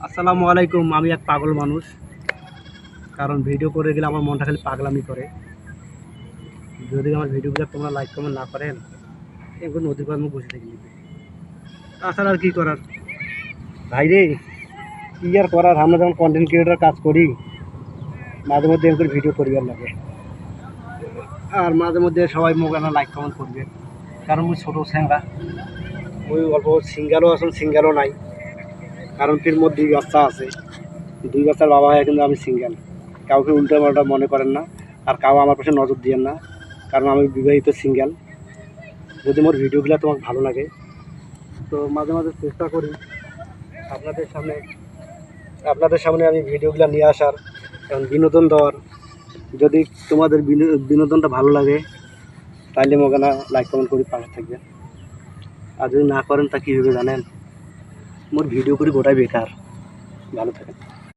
আসসালামু আলাইকুম। আমি এক পাগল মানুষ, কারণ ভিডিও করে গেলে আমার মনটা খালি পাগলামি করে। যদি আমার ভিডিওগুলো তোমরা লাইক কমেন্ট না করেন, এগুলো নদীর পাড়ে বসে থেকে নিবে। তাছাড়া আর কী করার ভাই রে, কী আর করার, আমরা যখন কন্টেন্ট ক্রিয়েটার কাজ করি, মাঝে মধ্যে এরকম ভিডিও করিবার লাগে। আর মাঝে মধ্যে সবাই মোবাইলে লাইক কমেন্ট করবে, কারণ মুই ছোটো স্যাংরা, মুই অল্প সিঙ্গেলও আসুন সিঙ্গেলও নাই, কারণ ফির মোর 2 বাচ্চা আছে, 2 বাচ্চার বাবা হয়, কিন্তু আমি সিঙ্গেল। কাউকে উল্টা পাল্টা মনে করেন না, আর কাউ আমার পাশে নজর দিয়েন না, কারণ আমি বিবাহিত সিঙ্গেল। যদি মোর ভিডিওগুলো তোমাকে ভালো লাগে, তো মাঝে মাঝে চেষ্টা করি আপনাদের সামনে আমি ভিডিওগুলো নিয়ে আসার এবং বিনোদন দেওয়ার। যদি তোমাদের বিনোদনটা ভালো লাগে, তাইলে মোকে না লাইক কমেন্ট করি পাশে থাকবে। আর যদি না করেন তা কী হবে জানেন, মোর ভিডিও করি গোটাই বেকার। ভালো থাকেন।